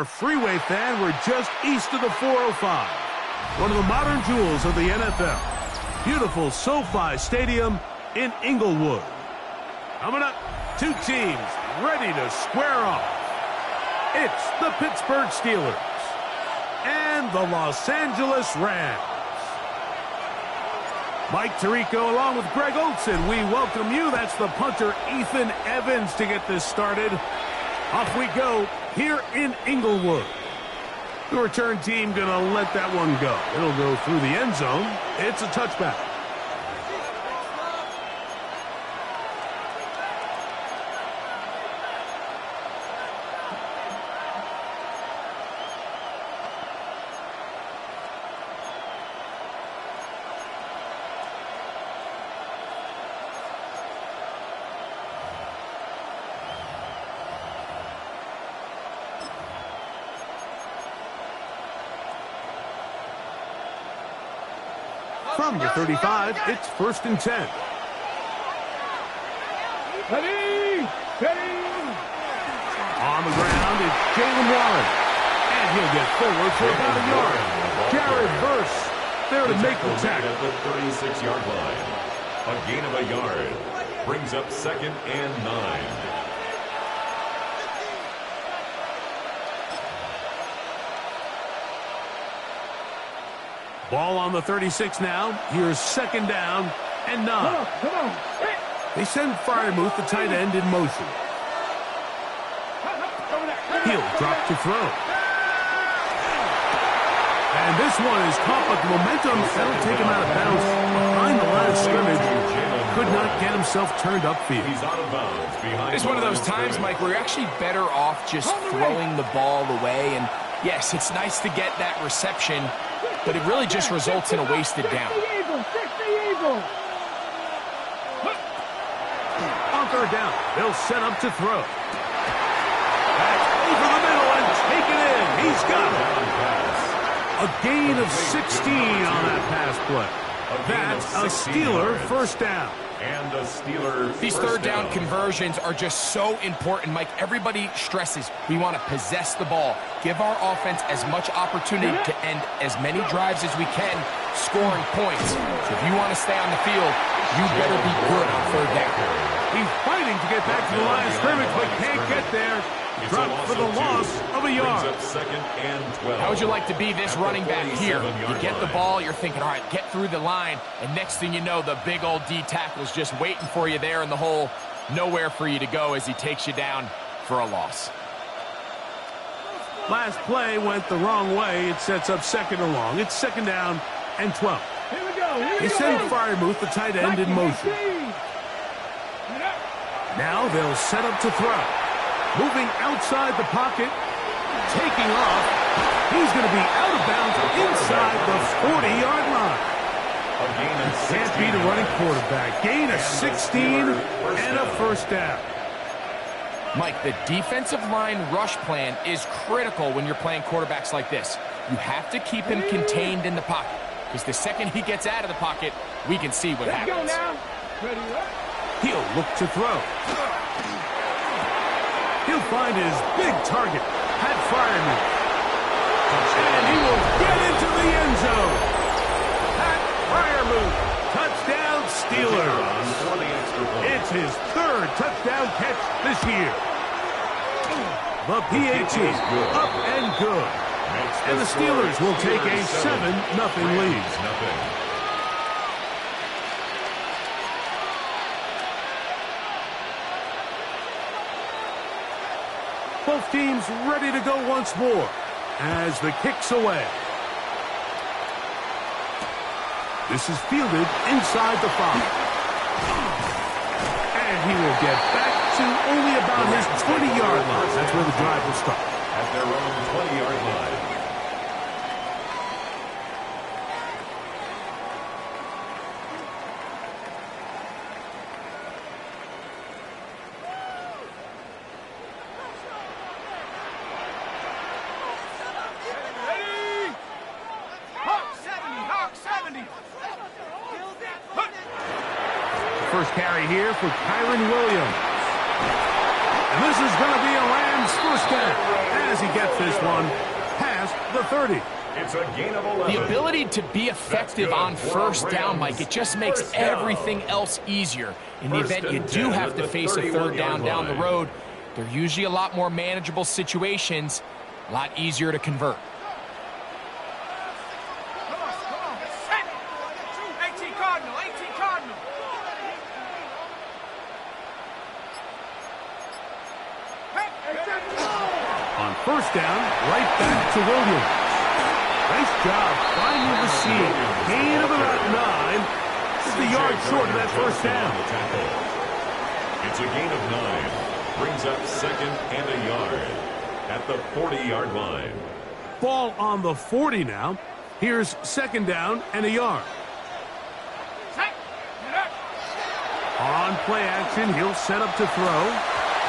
you're a Freeway fan, we're just east of the 405. One of the modern jewels of the NFL. Beautiful SoFi Stadium in Inglewood. Coming up, two teams ready to square off. It's the Pittsburgh Steelers and the Los Angeles Rams. Mike Tirico along with Greg Olson, we welcome you. That's the punter Ethan Evans to get this started. Off we go here in Inglewood. The return team going to let that one go. It'll go through the end zone. It's a touchback. From the 35, it's 1st and 10. Ready! On the ground, it's Jalen Warren. And he'll get forward for about a yard. Jared Verse there to make the tackle. At the 36-yard line. A gain of a yard. Brings up 2nd and 9. Ball on the 36 now. Here's 2nd down and 9. Come on. They send Freiermuth, the tight end, in motion. He'll drop to throw. And this one is caught, but the momentum that'll take him out of bounds behind the line of scrimmage. Could not get himself turned upfield. He's out of bounds behind. It's one of those times, Mike, where you're actually better off just throwing the ball away. And yes, it's nice to get that reception, but it really just results in a wasted down. On 3rd down, they'll set up to throw. That's over the middle and take it in. He's got it. A gain of 16 on that pass play. That's a Steeler 1st down. And a Steeler These first 3rd down conversions are just so important, Mike. Everybody stresses we want to possess the ball, give our offense as much opportunity to end as many drives as we can, scoring points. So if you want to stay on the field, you better be good on 3rd down. He's fighting to get back to the line of scrimmage, but can't get there. Dropped for the loss of a yard. Brings up 2nd and 12. How would you like to be this running back here? You get the ball, you're thinking, all right, get through the line, and next thing you know, the big old D tackle's just waiting for you there in the hole. Nowhere for you to go as he takes you down for a loss. Last play went the wrong way. It sets up 2nd and long. It's 2nd down and 12. Here we go. They send Freiermuth, the tight end, in motion. Now they'll set up to throw. Moving outside the pocket, taking off. He's going to be out of bounds inside the 40-yard line. Can't beat a running quarterback. Gain of 16 and a 1st down. Mike, the defensive line rush plan is critical when you're playing quarterbacks like this. You have to keep him contained in the pocket, because the second he gets out of the pocket, we can see what happens. He'll look to throw. He'll find his big target, Pat Freiermuth. And he will get into the end zone. Pat Freiermuth, touchdown Steelers. It's his 3rd touchdown catch this year. The PAT up and good. And the Steelers will take a 7-0 lead. Both teams ready to go once more as the kick's away. This is fielded inside the 5. And he will get back to only about his 20-yard line. That's where the drive will start. At their own 20-yard line. First carry here for Kyren Williams. And this is going to be a Rams his first down as he gets this one past the 30. It's a gain of 11. The ability to be effective on first down, Mike, it just makes everything else easier. In the event you do have to face a third down down the road, they're usually a lot more manageable situations, a lot easier to convert. On first down, right back to Williams. Nice job finding the seam. Gain of about 9. Just a yard short of that first down. It's a gain of 9. Brings up second and a yard at the 40-yard line. Ball on the 40 now. Here's second down and a yard. On play action, he'll set up to throw.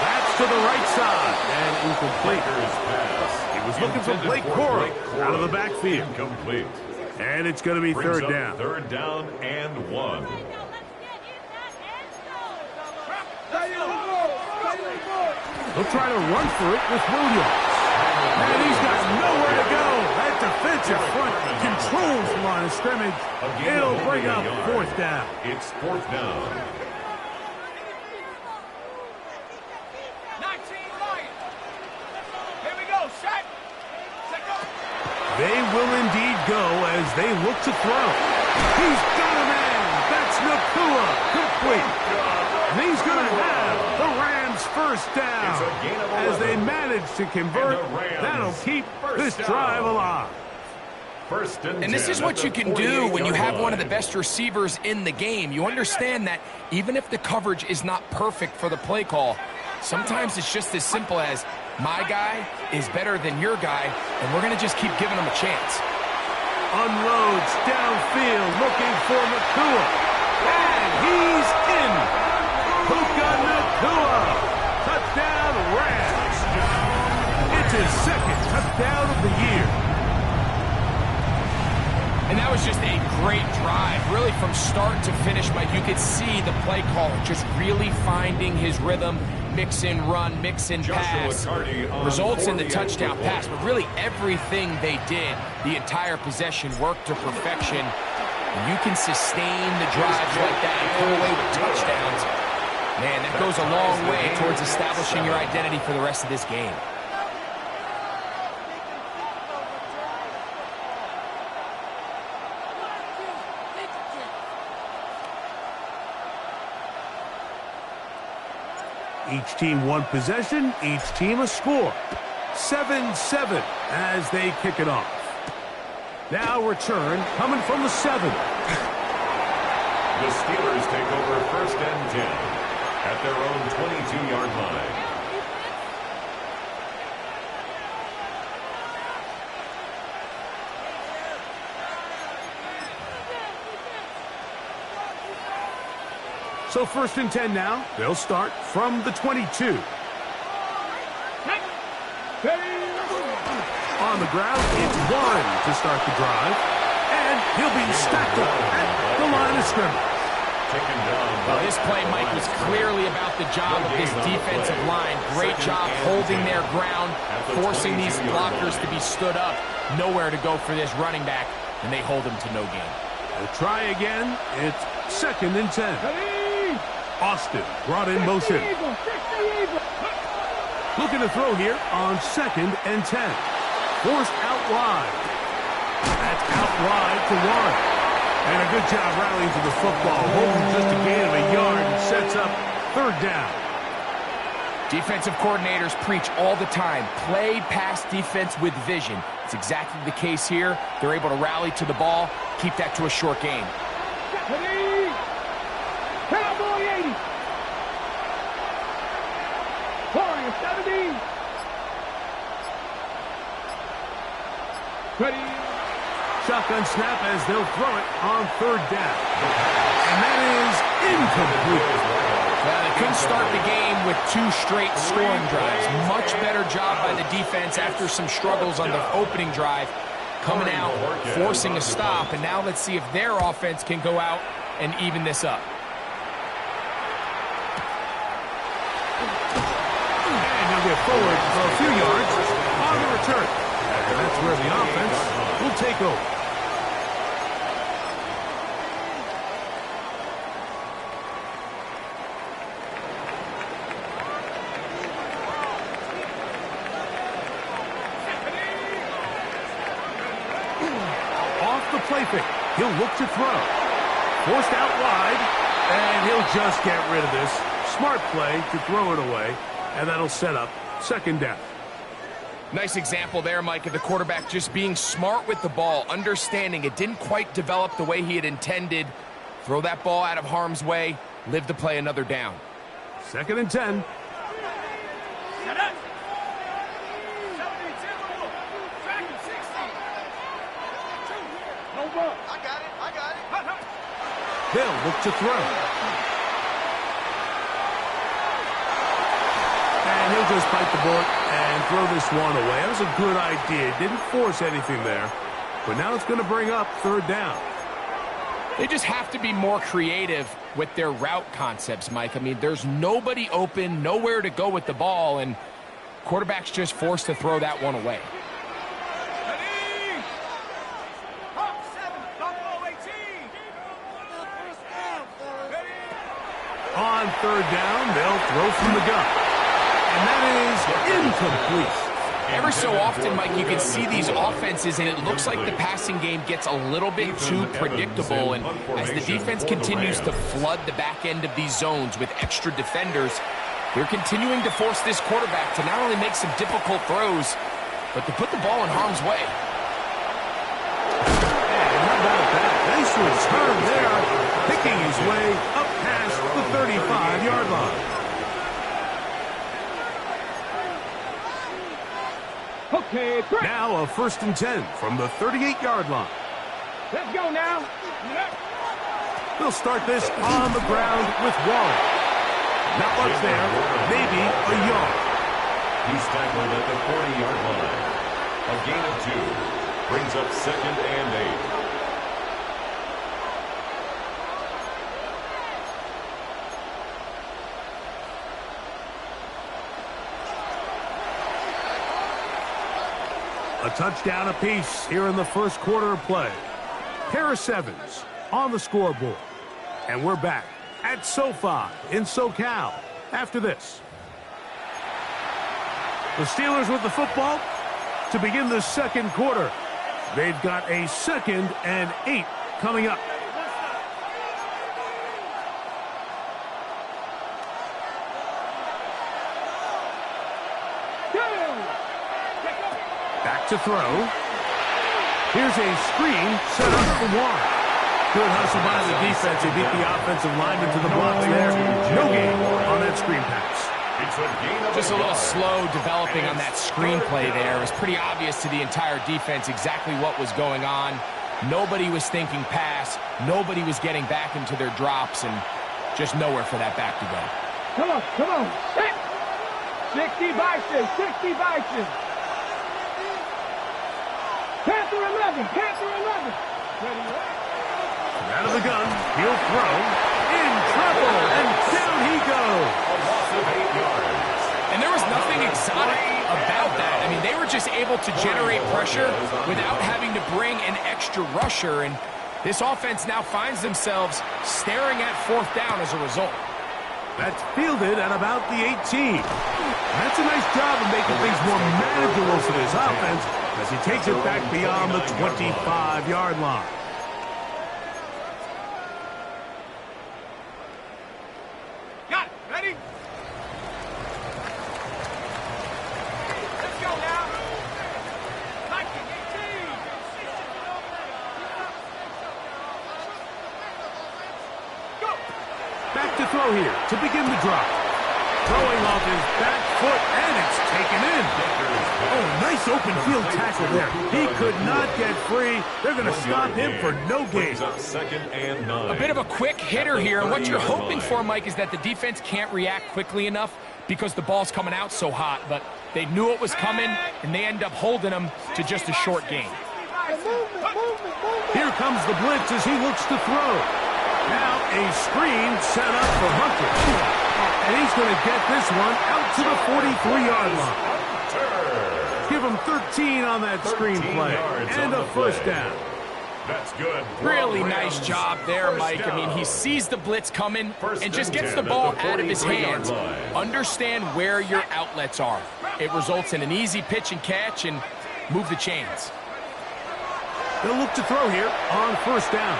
That's to the right side and incomplete. He was looking for Blake Corum out of the backfield. Incomplete. And it's going to be third down. Third down and 1. He'll try to run for it with Williams. And he's got nowhere to go. That defensive front controls the line of scrimmage. It'll bring up fourth down. It's fourth down. They will indeed go as they look to throw. He's got a man. That's Nacua. Complete. And he's going to have the Rams first down. As they manage to convert, that'll keep this drive alive. And this is what you can do when you have one of the best receivers in the game. You understand that even if the coverage is not perfect for the play call, sometimes it's just as simple as my guy is better than your guy, and we're going to just keep giving him a chance. Unloads downfield looking for Nacua. And he's in. Puka Nacua. Touchdown Rams. It's his second touchdown of the year. And that was just a great drive, really from start to finish, Mike. You could see the play caller just really finding his rhythm, mix in run, mix in pass, results in the touchdown pass. But really everything they did, the entire possession worked to perfection. And you can sustain the drives like that and come away with touchdowns. Man, that goes a long way towards establishing your identity for the rest of this game. Each team one possession, each team a score. 7-7 as they kick it off. Now return coming from the 7. The Steelers take over first and 10 at their own 22-yard line. So first and 10 now. They'll start from the 22. On the ground, it's Warren to start the drive. And he'll be stacked up at the line of scrimmage. Well, this play, Mike, was clearly about the job of this defensive line. Great job holding their ground, forcing these blockers to be stood up. Nowhere to go for this running back, and they hold him to no gain. They'll try again. It's second and 10. Austin brought in motion. Looking to throw here on second and 10. Forced out wide. That's out wide to Warren. And a good job rallying to the football. Holding just a gain of a yard and sets up third down. Defensive coordinators preach all the time, play pass defense with vision. It's exactly the case here. They're able to rally to the ball, keep that to a short game. Cowboy 80. Warrior 70. Ready. Shotgun snap as they'll throw it on third down. And that is incomplete. Well, they couldn't start the game with 2 straight scoring drives. Much better job by the defense after some struggles on the opening drive. Coming out, forcing a stop, and now let's see if their offense can go out and even this up. And he'll it forward for a few yards on the return. And that's where the offense will take over. Off the play fake. He'll look to throw. Forced out wide, and he'll just get rid of this. Smart play to throw it away, and that'll set up second down. Nice example there, Mike, of the quarterback just being smart with the ball, understanding it didn't quite develop the way he had intended. Throw that ball out of harm's way, live to play another down. 2nd and 10. They'll look to throw. And he'll just bite the bullet and throw this one away. That was a good idea. Didn't force anything there. But now it's going to bring up 3rd down. They just have to be more creative with their route concepts, Mike. I mean, there's nobody open, nowhere to go with the ball, and quarterback's just forced to throw that one away. On 3rd down, they'll throw from the gun. And that is incomplete. Every so often, Mike, you can see these offenses, and it looks like the passing game gets a little bit too predictable. And as the defense continues to flood the back end of these zones with extra defenders, they're continuing to force this quarterback to not only make some difficult throws, but to put the ball in harm's way. And how about that? Nice return there, picking his way up past the 35-yard line. Okay, break. Now a 1st and 10 from the 38-yard line. Let's go now. They'll start this on the ground with Waller. Not much there, maybe a yard. He's tackled at the 40-yard line. A gain of 2 brings up 2nd and 8. A touchdown apiece here in the first quarter of play. Pair of 7s on the scoreboard. And we're back at SoFi in SoCal after this. The Steelers with the football to begin the second quarter. They've got a 2nd and 8 coming up. Back to throw. Here's a screen set up for Warren. Good hustle by the defense. They beat the offensive lineman to the blocks there. No gain on that screen pass. Just a little slow developing on that screenplay there. It was pretty obvious to the entire defense exactly what was going on. Nobody was thinking pass. Nobody was getting back into their drops, and just nowhere for that back to go. Come on, come on. 60 Bison, 60 Bison. Panther 11, Panther 11. Ready, Out of the gun, he'll throw. In trouble, and down he goes. A loss of 8 yards. And there was nothing exotic about that. I mean, they were just able to generate pressure without having to bring an extra rusher, and this offense now finds themselves staring at 4th down as a result. That's fielded at about the 18. That's a nice job of making things more manageable for this offense as he takes it back beyond the 25-yard line. Got it. Ready? Let's go now. 1918. Go. Back to throw here to begin the drop. Throwing off his back foot, and it's taken in. Oh, nice open field tackle there. He could not get free. They're going to stop him for no gain. Up 2nd and 9. A bit of a quick hitter here, and what you're hoping for, Mike, is that the defense can't react quickly enough because the ball's coming out so hot, but they knew it was coming, and they end up holding them to just a short gain. Here comes the blitz as he looks to throw. Now a screen set up for Hunter. And he's going to get this one out to the 43-yard line. Give him 13 on that screenplay and a first down. That's good. Really nice job there, Mike. I mean, he sees the blitz coming and just gets the ball out of his hands. Understand where your outlets are. It results in an easy pitch and catch and move the chains. They'll look to throw here on first down.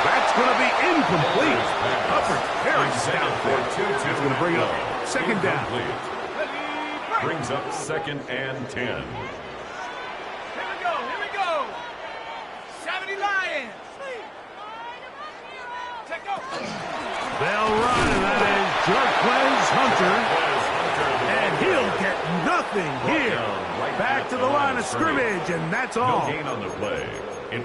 That's going to be incomplete. Hubbard very stout there. That's going to bring up second down. Brings up 2nd and 10. Here we go. 70 Lions. Check go. They'll run, and that is Jarquez Hunter. And he'll get nothing here. Back to the line of scrimmage, and that's all. No gain on the play.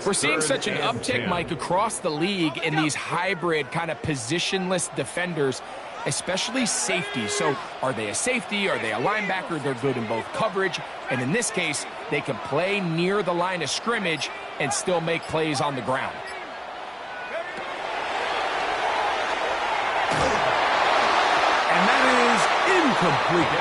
We're seeing such an uptick, Mike, across the league in these hybrid kind of positionless defenders, especially safety. So are they a safety? Are they a linebacker? They're good in both coverage. And in this case, they can play near the line of scrimmage and still make plays on the ground. And that is incomplete.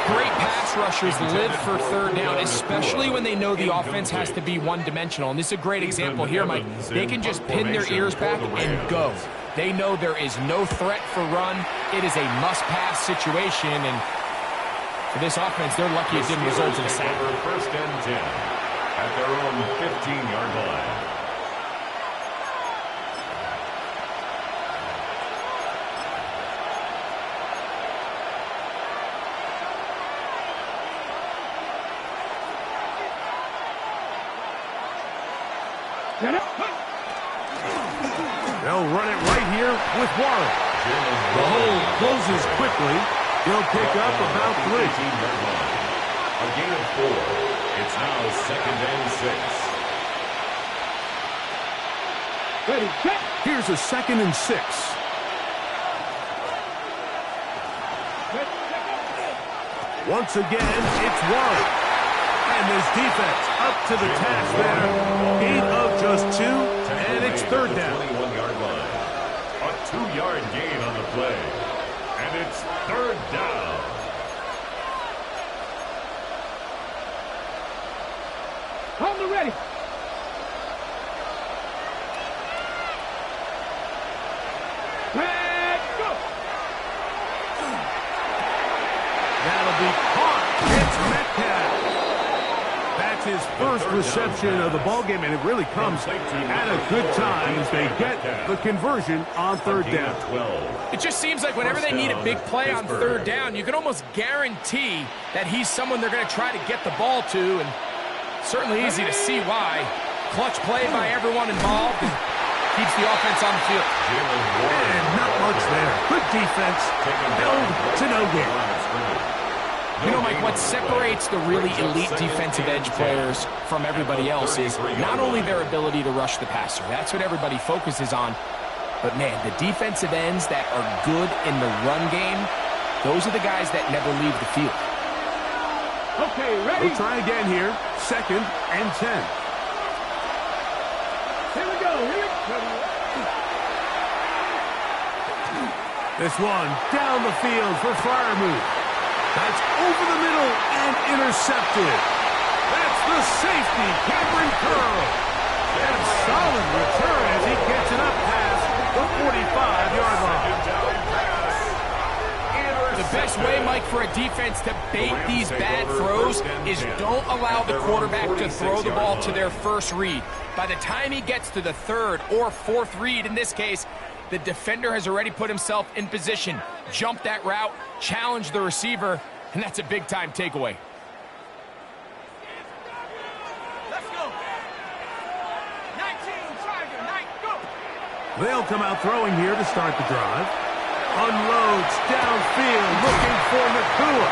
Great pass rushers live for third down, especially when they know the offense has to be one-dimensional. And this is a great example here, Mike. They can just pin their ears back and go. They know there is no threat for run. It is a must-pass situation, and for this offense, they're lucky it didn't result in a sack. First and 10 at their own 15-yard line. They'll run it right here with Warren. The hole closes quickly. He'll pick up about 3. A gain of 4. It's now 2nd and 6. Ready, check. Here's a 2nd and 6. Once again, it's Warren. And this defense up to the task there. Gain of just 2, and it's third down. 21-yard line. A 2-yard gain on the play. And it's third down. On the ready. Let's go. That'll be caught. It's Metcalf. That's his first reception of the ballgame, and it really comes at a good time as they get the conversion on third down. It just seems like whenever they need a big play on third down, you can almost guarantee that he's someone they're going to try to get the ball to, and certainly easy to see why. Clutch play by everyone involved and keeps the offense on the field. And not much there. Good defense. Held to no gain. You know, Mike, what separates the really elite defensive edge players from everybody else is not only their ability to rush the passer. That's what everybody focuses on. But, man, the defensive ends that are good in the run game, those are the guys that never leave the field. Okay, ready. We'll try again here. 2nd and 10. Here we go. This one down the field for Freiermuth. That's over the middle and intercepted. That's the safety, Cameron Curl. And a solid return as he gets it up past the 45-yard line. The best way, Mike, for a defense to bait these bad throws is don't allow the quarterback to throw the ball to their first read. By the time he gets to the 3rd or 4th read, in this case, the defender has already put himself in position, jumped that route, challenged the receiver, and that's a big-time takeaway. Let's go. 19, Tiger, 9, go. They'll come out throwing here to start the drive. Unloads downfield, looking for Nakua.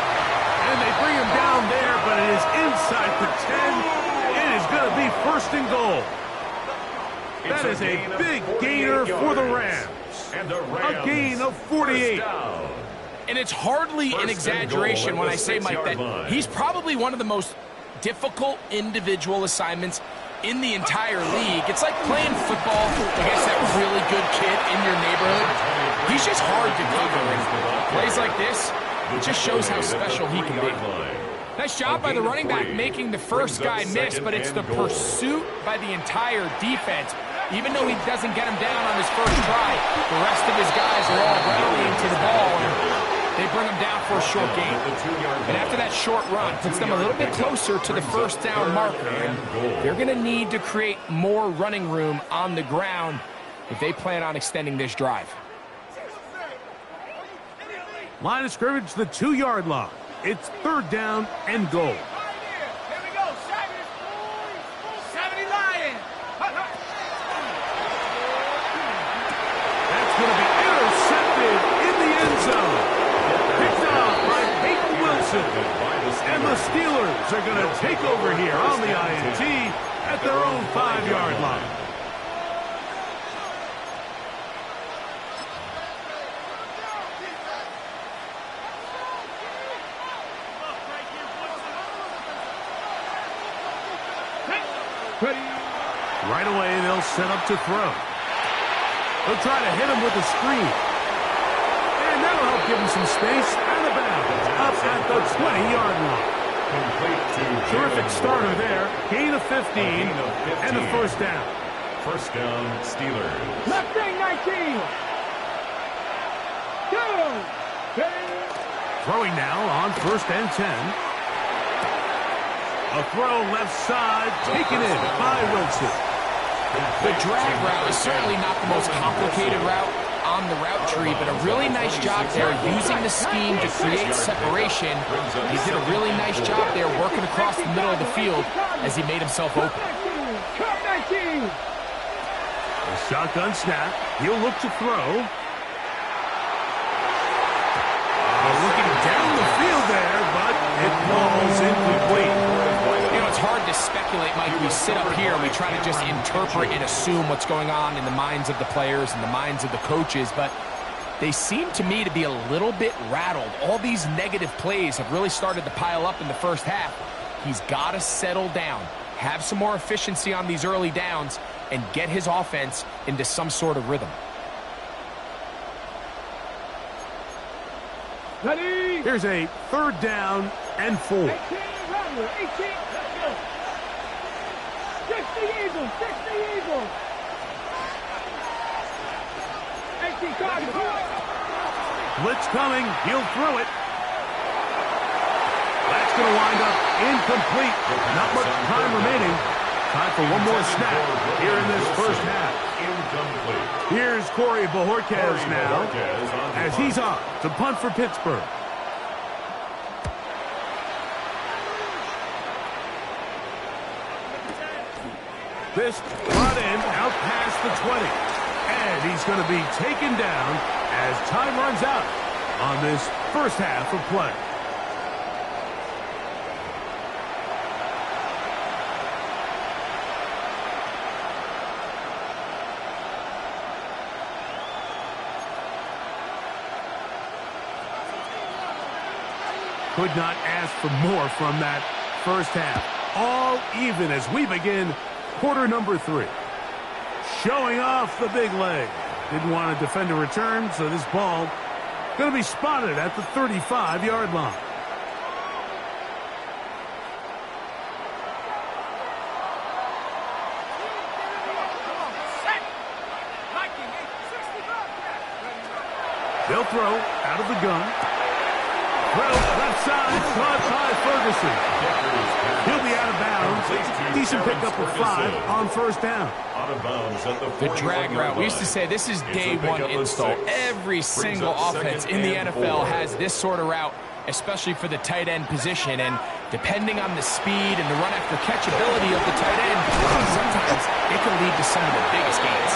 And they bring him down there, but it is inside the 10. It is going to be 1st and goal. That is a big gainer for the Rams. A gain of 48. And it's hardly an exaggeration when I say, Mike, that he's probably one of the most difficult individual assignments in the entire league. It's like playing football against that really good kid in your neighborhood. He's just hard to cover, and plays like this, it just shows how special he can be. Nice job by the running back making the first guy miss, but it's the pursuit by the entire defense. Even though he doesn't get him down on his first try, the rest of his guys are all rallying to the ball, and they bring him down for a short gain. And after that short run, puts them a little bit closer to the first down marker. And they're going to need to create more running room on the ground if they plan on extending this drive. Line of scrimmage, the 2-yard line. It's third down and goal. Here we go, 70 Lions. That's going to be intercepted in the end zone. Picked off by Peyton Wilson. And the Steelers are going to take over here on the INT at their own 5-yard line. Right away, they'll set up to throw. They'll try to hit him with a screen. And that'll help give him some space out of bounds up at the 20-yard line. Terrific starter there. Gain of 15 and the first down. First down, Steelers. Left wing 19. Go. Throwing now on first and 10. A throw left side, taken in by Wilson. The drag route is certainly not the most complicated route on the route tree, but a really nice job there using the scheme to create separation. He did a really nice job there working across the middle of the field as he made himself open. A shotgun snap. He'll look to throw. Looking down the field there, but it falls incomplete. It's hard to speculate, Mike. We sit up here and we try to just interpret and assume what's going on in the minds of the players and the minds of the coaches, but they seem to me to be a little bit rattled. All these negative plays have really started to pile up in the first half. He's got to settle down, have some more efficiency on these early downs, and get his offense into some sort of rhythm. Here's a third down and 4. 18, 60 Eagles, 60 Eagles. 18 target. Blitz coming. He'll throw it. That's going to wind up incomplete. Not much time remaining. Time for one more snap here in this first half. Incomplete. Here's Corey Bojorquez now as he's on to punt for Pittsburgh. This brought in out past the 20. And he's going to be taken down as time runs out on this first half of play. Could not ask for more from that first half. All even as we begin quarter number 3. Showing off the big leg. Didn't want to defend a return, so this ball going to be spotted at the 35-yard line. They'll throw out of the gun. Throw left side, caught by Ferguson. He'll be out of bounds. Decent pickup of 5 on first down. Out of bounds at The drag route. We used to say this is day one install. Every single offense in the NFL has this sort of route, especially for the tight end position. And depending on the speed and the run after catch ability of the tight end, sometimes it can lead to some of the biggest gains.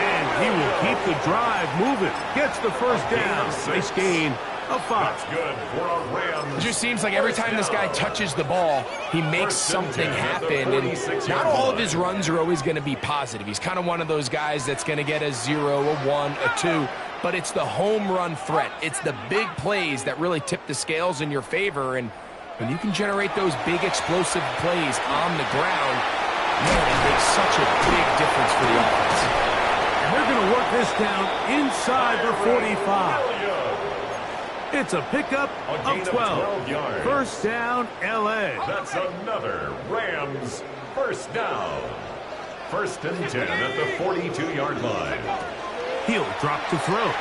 And he will keep the drive moving. Gets the first down. Nice gain of 5. That's good for a Rams. It just seems like every time this guy touches the ball, he makes something happen. And not all of his runs are always going to be positive. He's kind of one of those guys that's going to get a 0, a 1, a 2. But it's the home run threat. It's the big plays that really tip the scales in your favor. And when you can generate those big explosive plays on the ground, man, it makes such a big difference for the offense. And they're going to work this down inside the 45. It's a pickup of 12 yards. First down, L.A. That's another Rams first down. First and 10 at the 42-yard line. He'll drop to throw.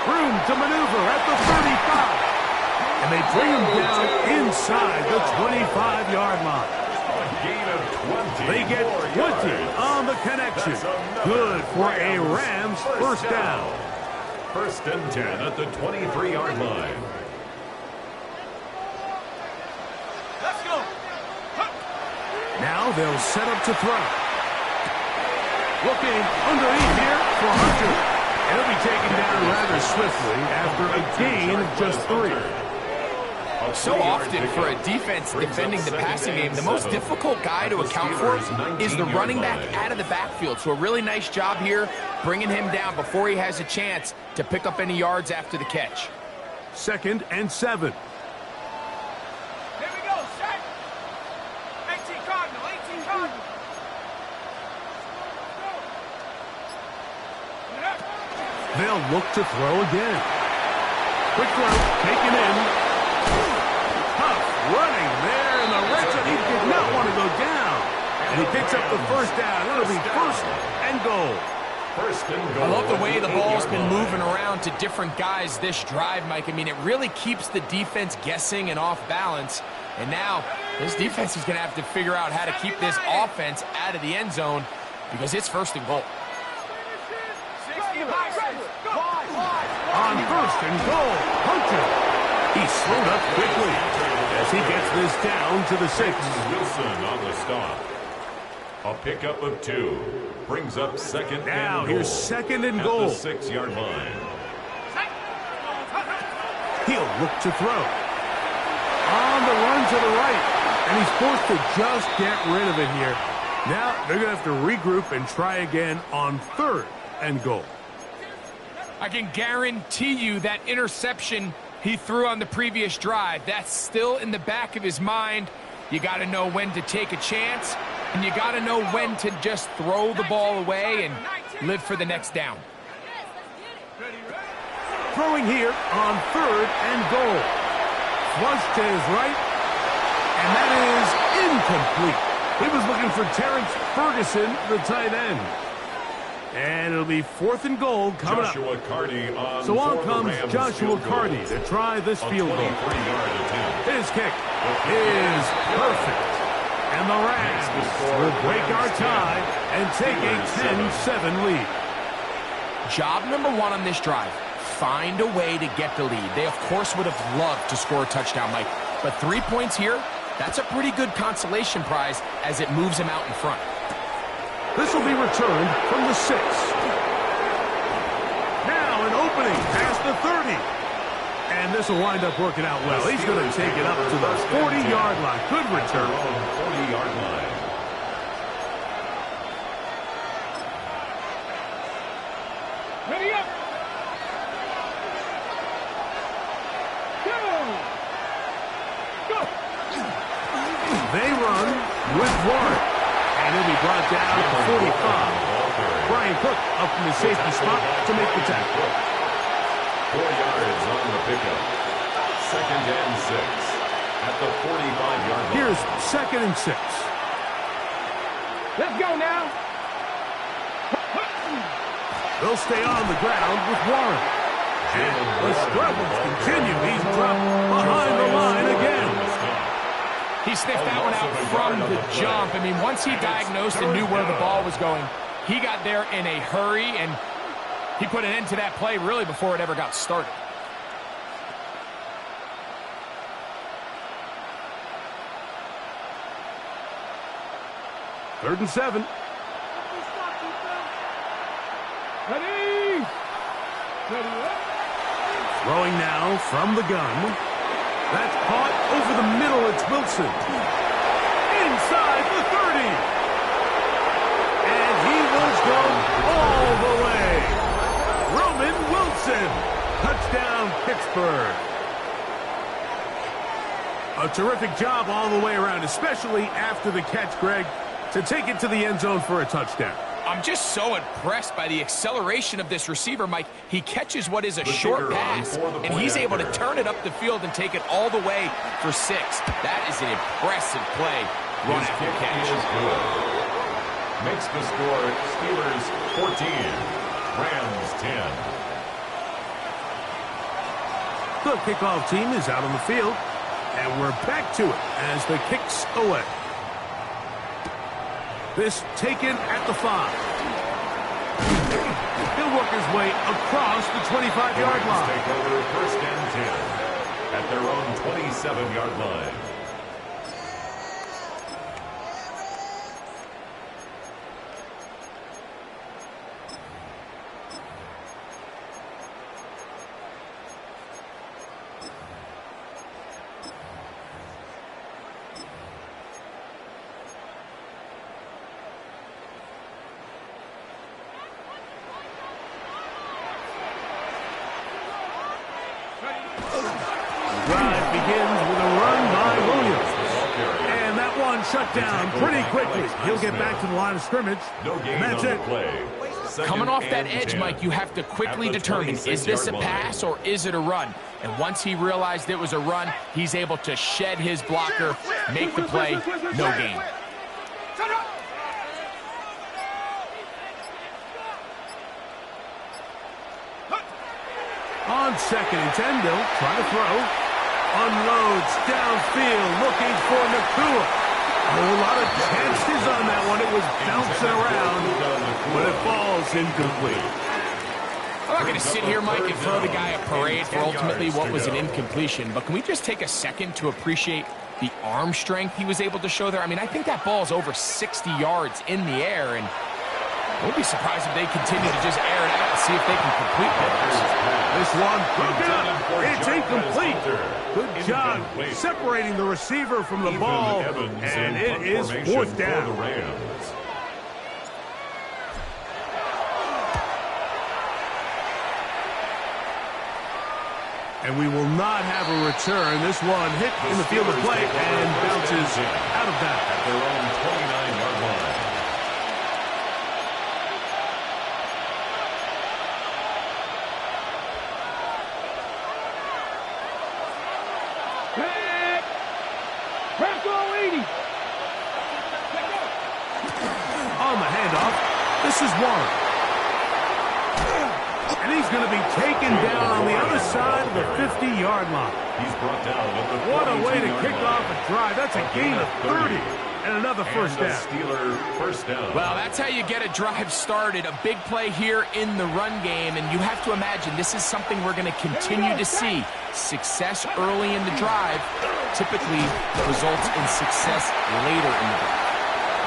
Room to maneuver at the 35. And they bring him down inside the 25-yard line. A gain of 20. They get 20 on the connection. Good for a Rams first down. First and 10 at the 23-yard line. Let's go. Now they'll set up to throw. Looking underneath here for Hunter. And he'll be taken down rather swiftly after a gain of just 3. So often for a defense defending the passing game, the most difficult guy to account for is the running back out of the backfield. So a really nice job here bringing him down before he has a chance to pick up any yards after the catch. Second and 7. Here we go, set. 18 Cardinal, 18 Cardinal. They'll look to throw again. Quick throw, taken in. Huff running there in the red zone. He did not want to go down. And he picks up the first down. It'll be first and goal. First and goal. I love the way the ball's been moving around to different guys this drive, Mike. I mean, it really keeps the defense guessing and off balance. And now this defense is going to have to figure out how to keep this offense out of the end zone because it's first and goal. On first and goal, Hunter. He slowed up quickly as he gets this down to the 6. Wilson on the stop. A pickup of 2. Brings up second Now and goal. here's second and goal. At the 6-yard line. He'll look to throw. On the run to the right. And he's forced to just get rid of it here. Now they're going to have to regroup and try again on third and goal. I can guarantee you that interception he threw on the previous drive, that's still in the back of his mind. You got to know when to take a chance, and you got to know when to just throw the ball away and live for the next down. Throwing here on third and goal. Flush to his right, and that is incomplete. He was looking for Terrence Ferguson, the tight end. And it'll be fourth and goal coming up. So on comes Joshua Carty to try this field goal. His kick is perfect. And the Rams will break our tie and take a 10-7 lead. Job number 1 on this drive, find a way to get the lead. They, of course, would have loved to score a touchdown, Mike. But 3 points here, that's a pretty good consolation prize as it moves them out in front. This will be returned from the 6. Now an opening past the 30. And this will wind up working out well. He's going to take it up to the 40-yard line. Good return. 40-yard line. Ready up. Go. They run with Warren. And he'll be brought down at the 45. Brian Cook up in the safety spot to make the tackle. 4 yards on the pickup. Second and 6 at the 45-yard line. Here's second and 6. Let's go now. They'll stay on the ground with Warren. And the struggles continue. He's dropped behind the line again. He sniffed that one out from the jump. I mean, once he diagnosed and knew where the ball was going, he got there in a hurry, and he put an end to that play really before it ever got started. Third and 7. Ready. Ready. Throwing now from the gun. That's caught over the middle. It's Wilson. Inside the 30. And he will go all the way. Roman Wilson. Touchdown, Pittsburgh. A terrific job all the way around, especially after the catch, Greg, to take it to the end zone for a touchdown. I'm just so impressed by the acceleration of this receiver, Mike. He catches what is a short pass, and he's able to turn it up the field and take it all the way for 6. That is an impressive play. Run after catch. Makes the score Steelers 14, Rams 10. The kickoff team is out on the field, and we're back to it as the kick's away. This taken at the 5. He'll work his way across the 25-yard line. Take over first and 10 at their own 27-yard line. Drive begins with a run by Williams. And that one shut down pretty quickly. He'll get back to the line of scrimmage. And that's it. Coming off that edge, Mike, you have to quickly determine, is this a pass or is it a run? And once he realized it was a run, he's able to shed his blocker, make the play, no gain. On 2nd and 10, they'll try to throw. Unloads downfield, looking for Nacua. A whole lot of chances on that one. It was bouncing around, but it falls incomplete. I'm not going to sit here, Mike, and throw the guy a parade for ultimately what was an incompletion, but can we just take a second to appreciate the arm strength he was able to show there? I mean, I think that ball is over 60 yards in the air, and we'll be surprised if they continue to just air it out and see if they can complete that. This one broken up. It's incomplete. Good job separating the receiver from the ball, and it is 4th down. And we will not have a return. This one hit in the field of play and bounces out of bounds. At their own 29-yard line. On the handoff, this is Warren. And he's going to be taken down on the other side of the 50-yard line. He's brought down at the What a way to 42-yard kick line. off a drive. That's a gain of 30 and another first And a down. Steeler first down. Well, that's how you get a drive started. A big play here in the run game, and you have to imagine this is something we're going to continue to see. Success early in the drive typically results in success later in the drive.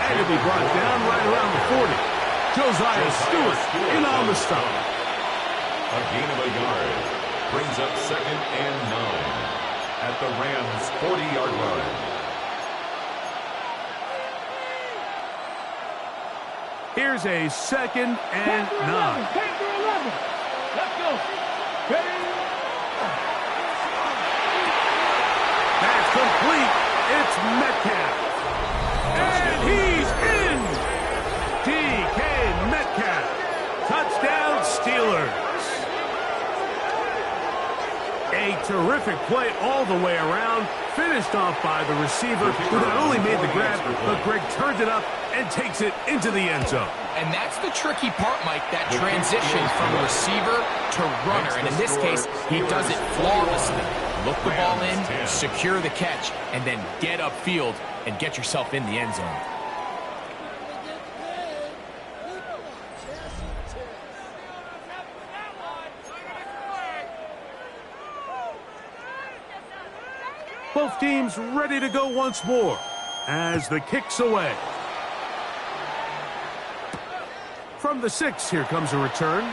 And he'll be brought down right around the 40. Josiah Stewart in on the stop. A gain of a yard brings up 2nd and 9 at the Rams' 40-yard line. Here's a 2nd and 9. Let's go. That's complete. It's Metcalf. And he's in. DK Metcalf. Touchdown Steelers. A terrific play all the way around. Finished off by the receiver, who not only made the grab, but Greg turns it up and takes it into the end zone. And that's the tricky part, Mike, that transition from receiver to runner. And in this case, he does it flawlessly. Look the ball in, secure the catch, and then get upfield and get yourself in the end zone. Both teams ready to go once more as the kick's away. From the 6, here comes a return.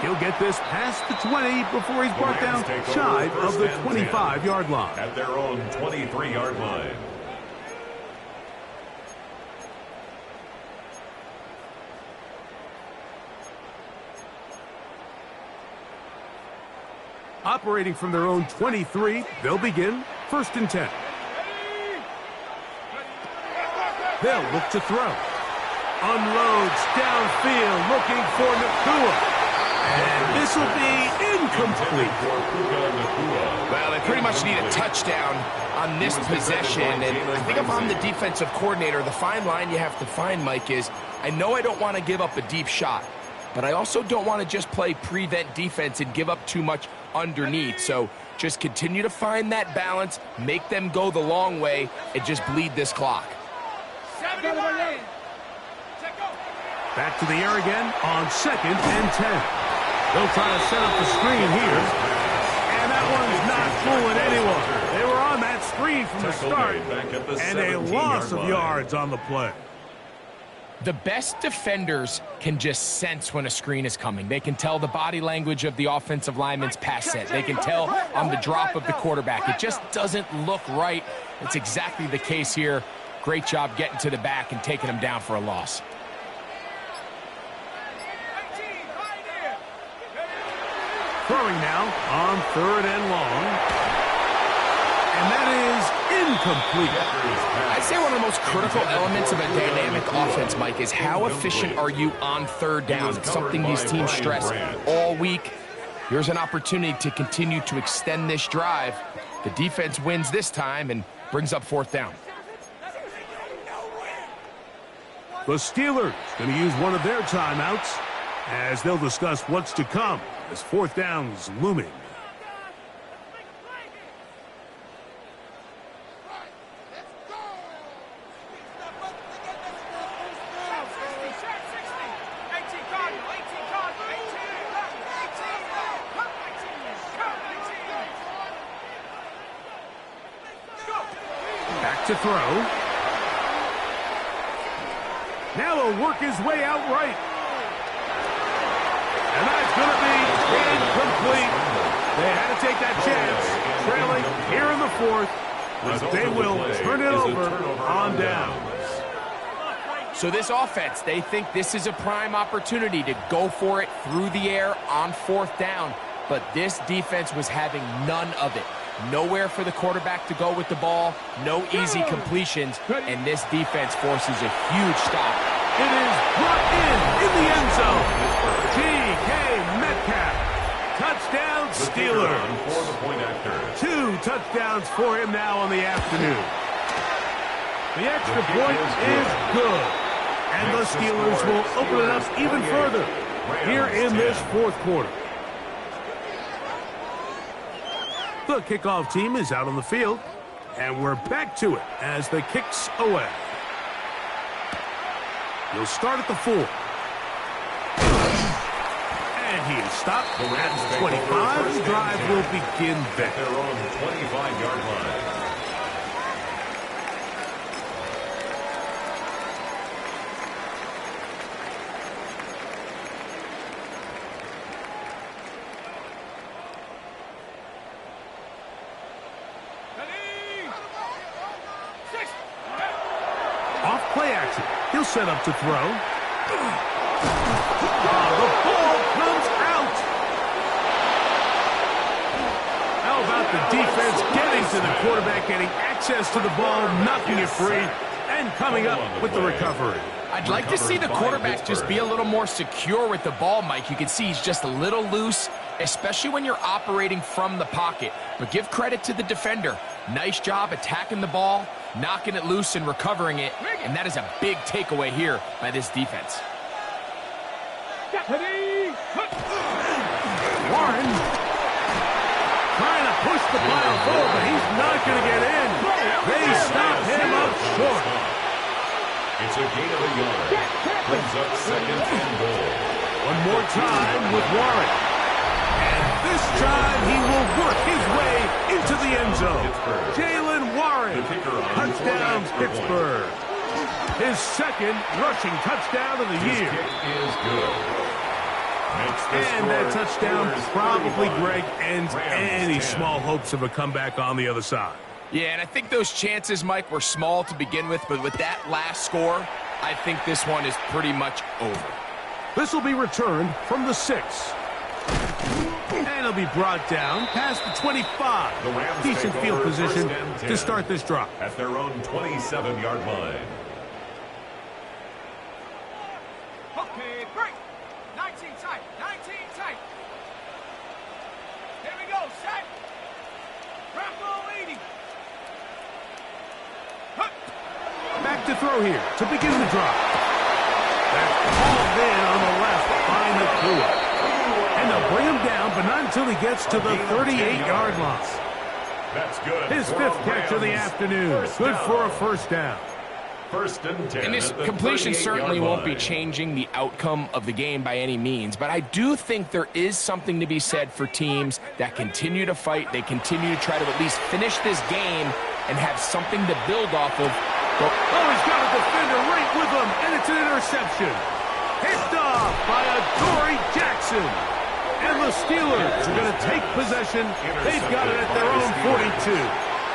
He'll get this past the 20 before he's brought down shy of the 25-yard line. At their own 23-yard line. Operating from their own 23, they'll begin 1st and 10. They'll look to throw. Unloads downfield, looking for Nacua. And this will be incomplete. Well, they pretty much need a touchdown on this possession. And I think if I'm the defensive coordinator, the fine line you have to find, Mike, is I know I don't want to give up a deep shot, but I also don't want to just play prevent defense and give up too much underneath. So just continue to find that balance, make them go the long way, and just bleed this clock. 71. Back to the air again on 2nd and 10. They'll try to set up the screen here. And that one's not fooling anyone. They were on that screen from the start. And a loss of yards on the play. The best defenders can just sense when a screen is coming. They can tell the body language of the offensive lineman's pass set. They can tell on the drop of the quarterback. It just doesn't look right. It's exactly the case here. Great job getting to the back and taking them down for a loss. Throwing now on 3rd and long. And that is incomplete. I'd say one of the most critical elements of a dynamic offense, Mike, is how efficient are you on 3rd down? It's something these teams stress all week. Here's an opportunity to continue to extend this drive. The defense wins this time and brings up 4th down. The Steelers going to use one of their timeouts as they'll discuss what's to come as 4th down's looming. Back to throw. Now he'll work his way out right. And that's going to be incomplete. They had to take that chance, trailing here in the 4th, but they will turn it over on downs. So this offense, they think this is a prime opportunity to go for it through the air on 4th down, but this defense was having none of it. Nowhere for the quarterback to go with the ball, no easy completions, and this defense forces a huge stop. It is brought in the end zone. T.K. Metcalf. Touchdown, Steelers. 2 touchdowns for him now on the afternoon. The extra point is good. And the Steelers will open it up even further here in this 4th quarter. The kickoff team is out on the field, and we're back to it as the kicks away. He'll start at the 4. And he is stopped at the 25. The drive will begin back. Their own 25-yard line. Off play action. He'll set up to throw. The ball comes out. How about the defense getting to the quarterback, getting access to the ball, knocking it free, and coming up with the recovery. I'd like to see the quarterback just be a little more secure with the ball, Mike. You can see he's just a little loose, especially when you're operating from the pocket. But give credit to the defender. Nice job attacking the ball, knocking it loose and recovering it, and that is a big takeaway here by this defense. Warren trying to push the pile forward, but he's not going to get in. They stop him up short. It's a gain of a yard. Brings up 2nd and goal. One more time with Warren. And this time he will work his way into the end zone. Jaylen Warren. Touchdown, Pittsburgh. His 2nd rushing touchdown of the year. Is good. And that touchdown probably, Greg, ends any small hopes of a comeback on the other side. Yeah, and I think those chances, Mike, were small to begin with, but with that last score, I think this one is pretty much over. This will be returned from the 6. And it'll be brought down past the 25. Decent field position to start this drive. At their own 27-yard line. Okay, break. 19 tight. 19 tight. Here we go. Set. Bravo 80. Back to throw here to begin the drop. That's hauled in on the left by Nacua. And they'll bring him down, but not until he gets to the 38-yard line. That's good. His fifth catch of the afternoon. Good for a first down. First and 10. And this completion certainly won't be changing the outcome of the game by any means, but I do think there is something to be said for teams that continue to fight. They continue to try to at least finish this game and have something to build off of. Oh, he's got a defender right with him, and it's an interception. Picked off by Adoree Jackson. And the Steelers are going to take possession. They've got it at their own 42.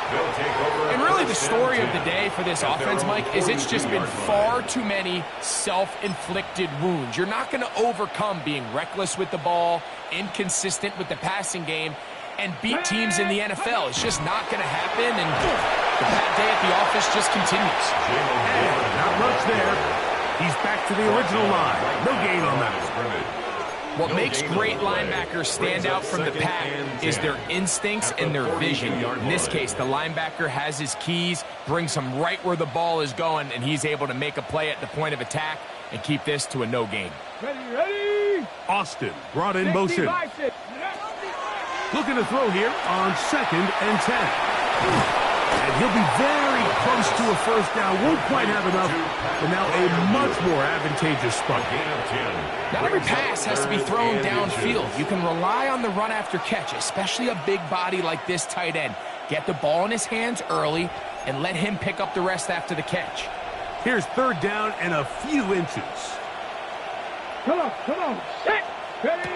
And really the story of the day for this offense, Mike, is it's just been far too many self-inflicted wounds. You're not going to overcome being reckless with the ball, inconsistent with the passing game, and beat teams in the NFL. It's just not going to happen, and the bad day at the office just continues. And not much there. He's back to the original line. No gain on that. What makes great linebackers stand out from the pack is their instincts and their vision. In this case, the linebacker has his keys, brings him right where the ball is going, and he's able to make a play at the point of attack and keep this to a no gain. Ready. Austin brought in motion. Looking to throw here on 2nd and 10. And he'll be very close to a first down. Won't quite have enough, but now a much more advantageous spot. Not every pass has to be thrown downfield. You can rely on the run after catch, especially a big body like this tight end. Get the ball in his hands early and let him pick up the rest after the catch. Here's 3rd down and a few inches. Come on. Set. Ready.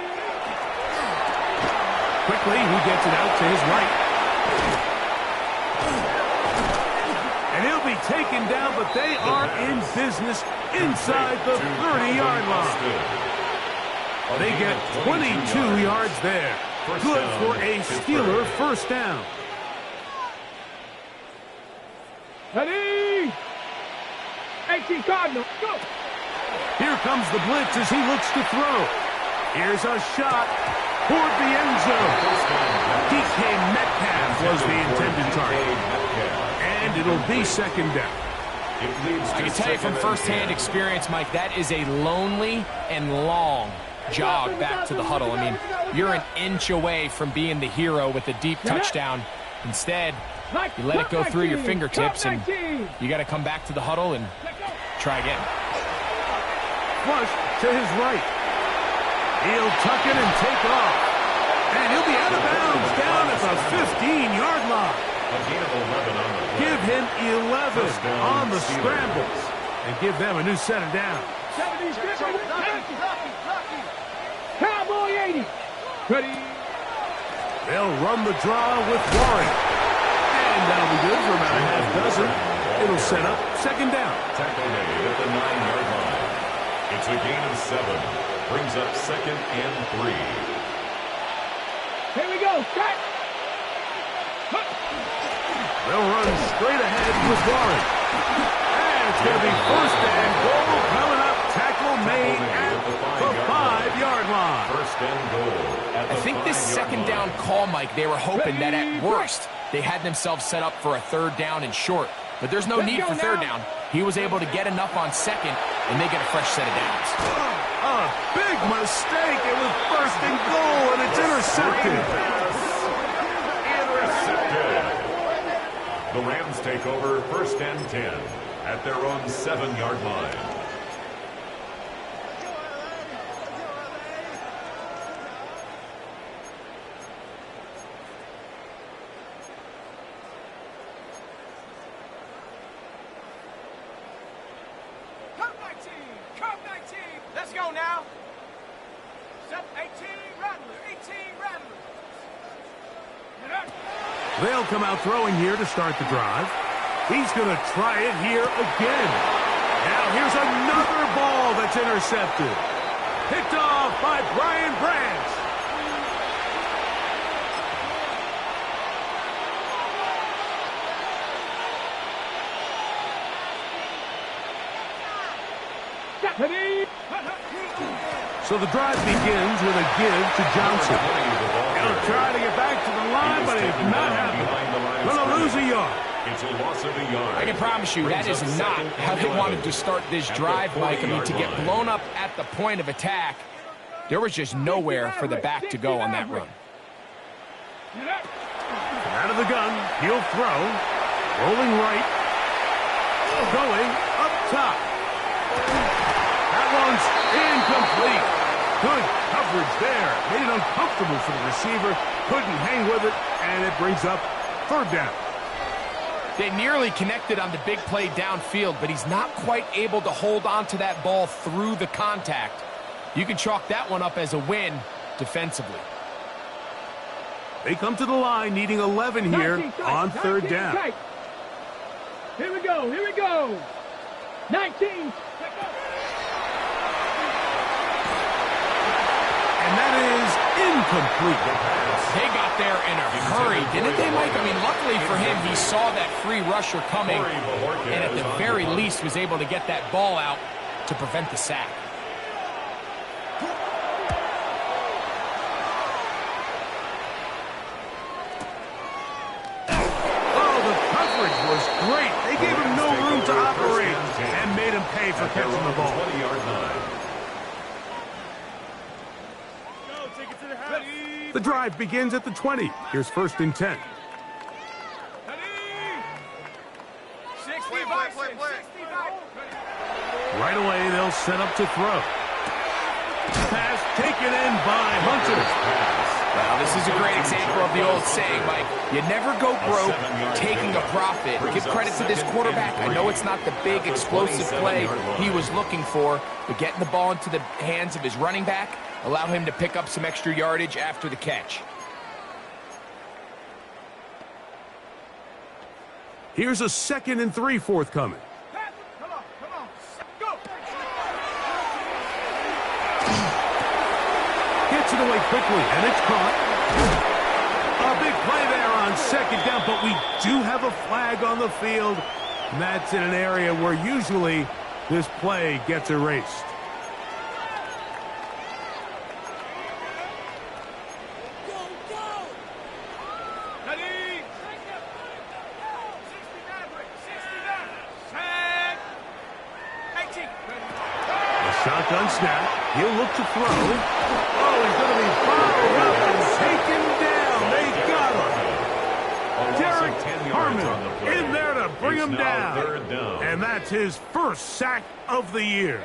Quickly, he gets it out to his right. And he'll be taken down, but they are in business inside the 30-yard line. They get 22 yards there. Good for a Steeler first down. Ready. 18 Cardinal. Go. Here comes the blitz as he looks to throw. Here's a shot toward the end zone. DK Metcalf was the intended target. And it'll be 2nd down. I can tell you from firsthand experience, Mike, that is a lonely and long jog back to the huddle. I mean, you're an inch away from being the hero with a deep touchdown. Instead, you let it go through your fingertips, and you got to come back to the huddle and try again. Flush to his right. He'll tuck it and take off. And he'll be out of bounds down at the 15-yard line. Give him 11 on the scrambles and give them a new set of downs. Cowboy 80. Ready. They'll run the draw with Warren. And that'll be good for about a half dozen. It'll set up 2nd down. Tackle made at the 9-yard line. It's a gain of 7. Brings up 2nd and 3. Here we go. Set. They'll run straight ahead with Warren. And it's going to be 1st and goal coming up. Tackle made at the 5-yard line. 1st and goal. I think this 2nd down call, Mike, they were hoping that at worst they had themselves set up for a 3rd down and short. But there's no need for 3rd down. He was able to get enough on 2nd, and they get a fresh set of downs. A big mistake. It was 1st and goal, and it's intercepted. The Rams take over 1st and 10 at their own 7-yard line. Come 19. Let's go now. Set 18 Rattler. 18 Rattler. They'll come out throwing here to start the drive. He's going to try it here again. Now here's another ball that's intercepted. Picked off by Brian Branch. So the drive begins with a give to Johnson. He'll try to get back to the line, but it's not happening. Gonna lose a yard. It's a loss of a yard. I can promise you that is not how they wanted to start this drive, Mike. I mean, to get blown up at the point of attack, there was just nowhere for the back to go on that run. Out of the gun, he'll throw. Rolling right. Going up top. That one's incomplete. Good coverage there. Made it uncomfortable for the receiver. Couldn't hang with it, and it brings up third down. They nearly connected on the big play downfield, but he's not quite able to hold on to that ball through the contact. You can chalk that one up as a win defensively. They come to the line needing 11 here on third down. Here we go, here we go. 19. And that is incomplete. They got there in a hurry, didn't they, Mike? I mean, luckily for him, he saw that free rusher coming, and at the very least was able to get that ball out to prevent the sack. Oh, the coverage was great. They gave him no room to operate and made him pay for catching the ball. 20-yard line. The drive begins at the 20. Here's first and 10. 60 Right away, they'll set up to throw. Pass taken in by Hunter. Well, this is a great example of the old saying, Mike. You never go broke taking a profit. Give credit to this quarterback. I know it's not the big, explosive play he was looking for, but getting the ball into the hands of his running back, allow him to pick up some extra yardage after the catch. Here's a 2nd and 3 forthcoming. Come on, go. Gets it away quickly, and it's caught. A big play there on second down, but we do have a flag on the field. And that's in an area where usually this play gets erased. Shotgun snap. He'll look to throw. Oh, he's going to be fouled up and taken down. They got him. Derek Harmon in there to bring him down. And that's his first sack of the year.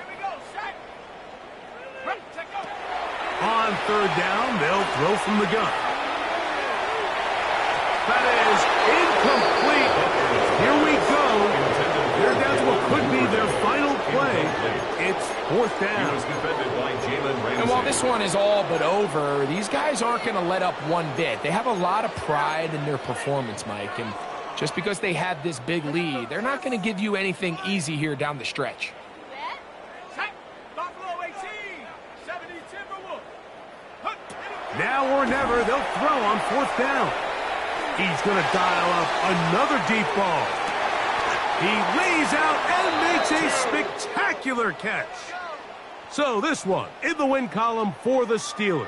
On third down, they'll throw from the gun. That is incomplete. Here we go. They're down to what could be their final play. It's fourth down. And while this one is all but over, these guys aren't going to let up one bit. They have a lot of pride in their performance, Mike. And just because they have this big lead, they're not going to give you anything easy here down the stretch. Now or never, they'll throw on fourth down. He's going to dial up another deep ball. He lays out and makes a spectacular catch. So this one in the win column for the Steelers.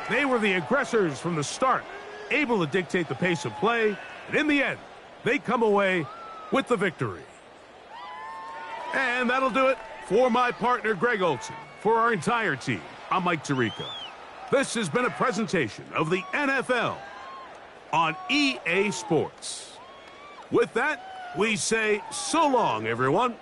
They were the aggressors from the start, able to dictate the pace of play, and in the end, they come away with the victory. And that'll do it for my partner, Greg Olson. For our entire team, I'm Mike Tirico. This has been a presentation of the NFL on EA Sports. With that, we say so long, everyone.